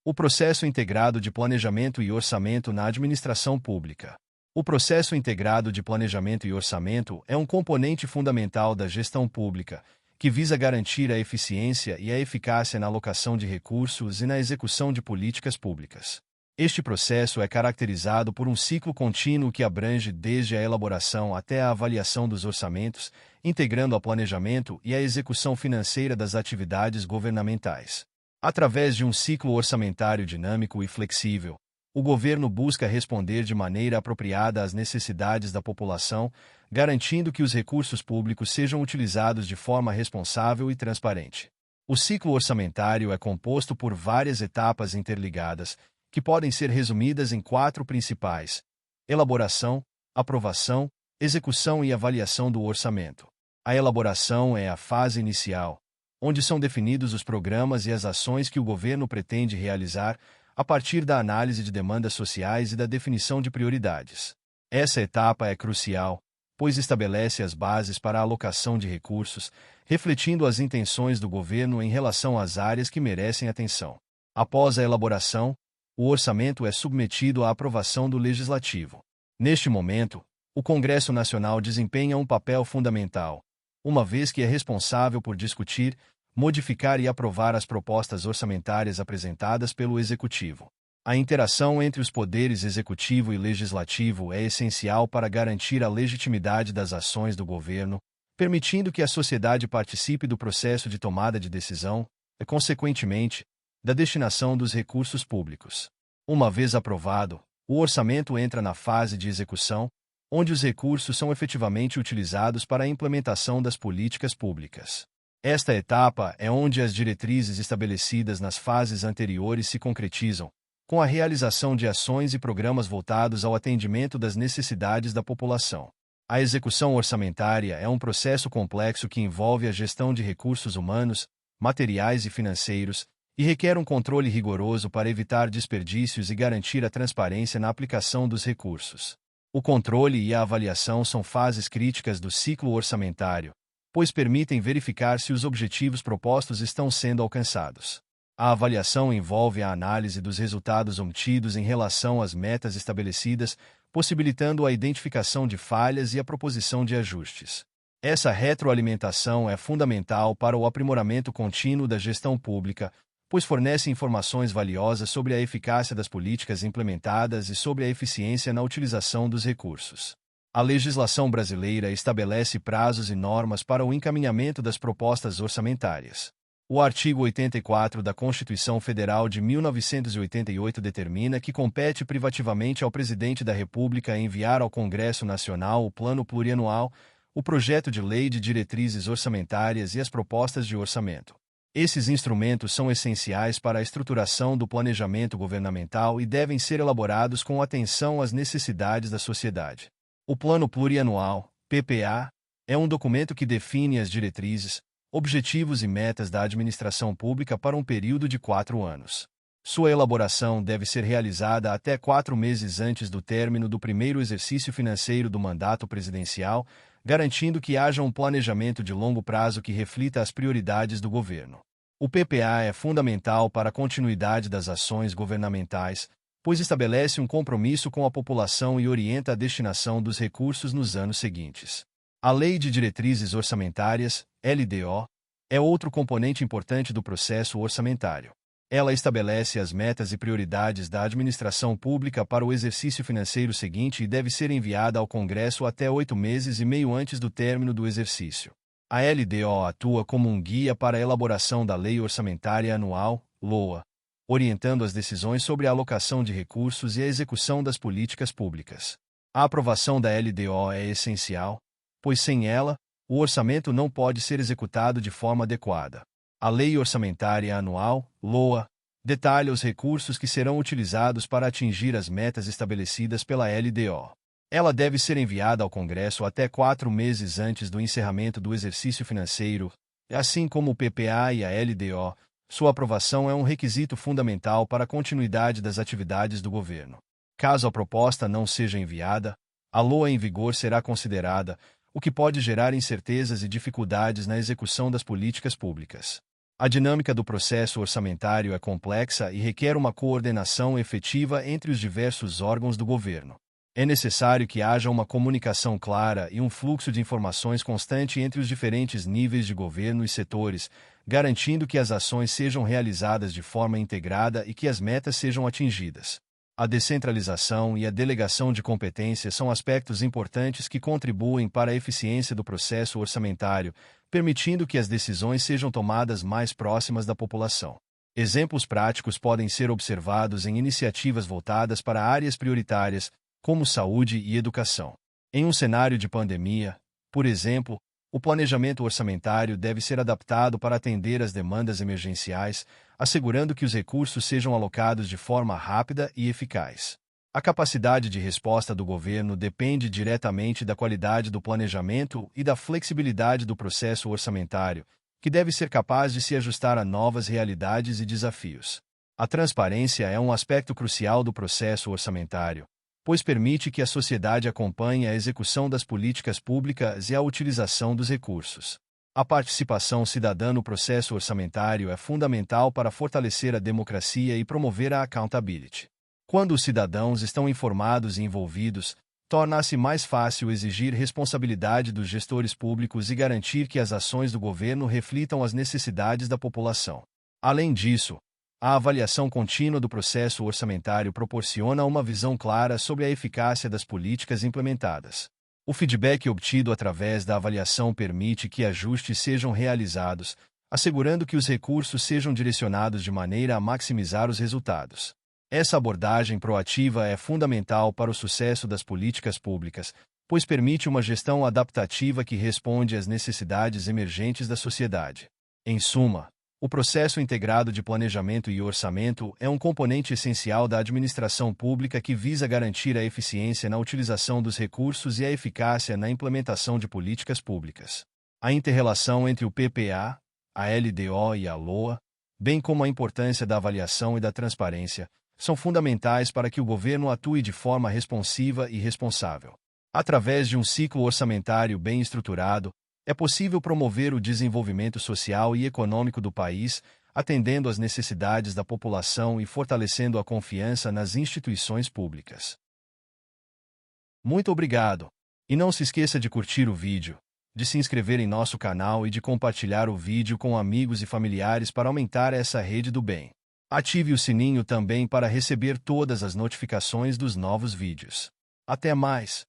O processo integrado de planejamento e orçamento na administração pública. O processo integrado de planejamento e orçamento é um componente fundamental da gestão pública, que visa garantir a eficiência e a eficácia na alocação de recursos e na execução de políticas públicas. Este processo é caracterizado por um ciclo contínuo que abrange desde a elaboração até a avaliação dos orçamentos, integrando o planejamento e a execução financeira das atividades governamentais. Através de um ciclo orçamentário dinâmico e flexível, o governo busca responder de maneira apropriada às necessidades da população, garantindo que os recursos públicos sejam utilizados de forma responsável e transparente. O ciclo orçamentário é composto por várias etapas interligadas, que podem ser resumidas em 4 principais: elaboração, aprovação, execução e avaliação do orçamento. A elaboração é a fase inicial, onde são definidos os programas e as ações que o governo pretende realizar, a partir da análise de demandas sociais e da definição de prioridades. Essa etapa é crucial, pois estabelece as bases para a alocação de recursos, refletindo as intenções do governo em relação às áreas que merecem atenção. Após a elaboração, o orçamento é submetido à aprovação do Legislativo. Neste momento, o Congresso Nacional desempenha um papel fundamental, uma vez que é responsável por discutir, modificar e aprovar as propostas orçamentárias apresentadas pelo Executivo. A interação entre os poderes executivo e legislativo é essencial para garantir a legitimidade das ações do governo, permitindo que a sociedade participe do processo de tomada de decisão e, consequentemente, da destinação dos recursos públicos. Uma vez aprovado, o orçamento entra na fase de execução, onde os recursos são efetivamente utilizados para a implementação das políticas públicas. Esta etapa é onde as diretrizes estabelecidas nas fases anteriores se concretizam, com a realização de ações e programas voltados ao atendimento das necessidades da população. A execução orçamentária é um processo complexo que envolve a gestão de recursos humanos, materiais e financeiros, e requer um controle rigoroso para evitar desperdícios e garantir a transparência na aplicação dos recursos. O controle e a avaliação são fases críticas do ciclo orçamentário, pois permitem verificar se os objetivos propostos estão sendo alcançados. A avaliação envolve a análise dos resultados obtidos em relação às metas estabelecidas, possibilitando a identificação de falhas e a proposição de ajustes. Essa retroalimentação é fundamental para o aprimoramento contínuo da gestão pública, pois fornece informações valiosas sobre a eficácia das políticas implementadas e sobre a eficiência na utilização dos recursos. A legislação brasileira estabelece prazos e normas para o encaminhamento das propostas orçamentárias. O artigo 84 da Constituição Federal de 1988 determina que compete privativamente ao Presidente da República enviar ao Congresso Nacional o Plano Plurianual, o projeto de lei de diretrizes orçamentárias e as propostas de orçamento. Esses instrumentos são essenciais para a estruturação do planejamento governamental e devem ser elaborados com atenção às necessidades da sociedade. O Plano Plurianual, PPA, é um documento que define as diretrizes, objetivos e metas da administração pública para um período de 4 anos. Sua elaboração deve ser realizada até 4 meses antes do término do primeiro exercício financeiro do mandato presidencial, garantindo que haja um planejamento de longo prazo que reflita as prioridades do governo. O PPA é fundamental para a continuidade das ações governamentais, pois estabelece um compromisso com a população e orienta a destinação dos recursos nos anos seguintes. A Lei de Diretrizes Orçamentárias, LDO, é outro componente importante do processo orçamentário. Ela estabelece as metas e prioridades da administração pública para o exercício financeiro seguinte e deve ser enviada ao Congresso até 8 meses e meio antes do término do exercício. A LDO atua como um guia para a elaboração da Lei Orçamentária Anual, LOA, orientando as decisões sobre a alocação de recursos e a execução das políticas públicas. A aprovação da LDO é essencial, pois sem ela, o orçamento não pode ser executado de forma adequada. A Lei Orçamentária Anual, LOA, detalha os recursos que serão utilizados para atingir as metas estabelecidas pela LDO. Ela deve ser enviada ao Congresso até 4 meses antes do encerramento do exercício financeiro, assim como o PPA e a LDO. Sua aprovação é um requisito fundamental para a continuidade das atividades do governo. Caso a proposta não seja enviada, a LOA em vigor será considerada, o que pode gerar incertezas e dificuldades na execução das políticas públicas. A dinâmica do processo orçamentário é complexa e requer uma coordenação efetiva entre os diversos órgãos do governo. É necessário que haja uma comunicação clara e um fluxo de informações constante entre os diferentes níveis de governo e setores, garantindo que as ações sejam realizadas de forma integrada e que as metas sejam atingidas. A descentralização e a delegação de competências são aspectos importantes que contribuem para a eficiência do processo orçamentário, permitindo que as decisões sejam tomadas mais próximas da população. Exemplos práticos podem ser observados em iniciativas voltadas para áreas prioritárias, como saúde e educação. Em um cenário de pandemia, por exemplo, o planejamento orçamentário deve ser adaptado para atender às demandas emergenciais, assegurando que os recursos sejam alocados de forma rápida e eficaz. A capacidade de resposta do governo depende diretamente da qualidade do planejamento e da flexibilidade do processo orçamentário, que deve ser capaz de se ajustar a novas realidades e desafios. A transparência é um aspecto crucial do processo orçamentário, pois permite que a sociedade acompanhe a execução das políticas públicas e a utilização dos recursos. A participação cidadã no processo orçamentário é fundamental para fortalecer a democracia e promover a accountability. Quando os cidadãos estão informados e envolvidos, torna-se mais fácil exigir responsabilidade dos gestores públicos e garantir que as ações do governo reflitam as necessidades da população. Além disso, a avaliação contínua do processo orçamentário proporciona uma visão clara sobre a eficácia das políticas implementadas. O feedback obtido através da avaliação permite que ajustes sejam realizados, assegurando que os recursos sejam direcionados de maneira a maximizar os resultados. Essa abordagem proativa é fundamental para o sucesso das políticas públicas, pois permite uma gestão adaptativa que responde às necessidades emergentes da sociedade. Em suma, o processo integrado de planejamento e orçamento é um componente essencial da administração pública que visa garantir a eficiência na utilização dos recursos e a eficácia na implementação de políticas públicas. A inter-relação entre o PPA, a LDO e a LOA, bem como a importância da avaliação e da transparência, são fundamentais para que o governo atue de forma responsiva e responsável. Através de um ciclo orçamentário bem estruturado, é possível promover o desenvolvimento social e econômico do país, atendendo às necessidades da população e fortalecendo a confiança nas instituições públicas. Muito obrigado! E não se esqueça de curtir o vídeo, de se inscrever em nosso canal e de compartilhar o vídeo com amigos e familiares para aumentar essa rede do bem. Ative o sininho também para receber todas as notificações dos novos vídeos. Até mais!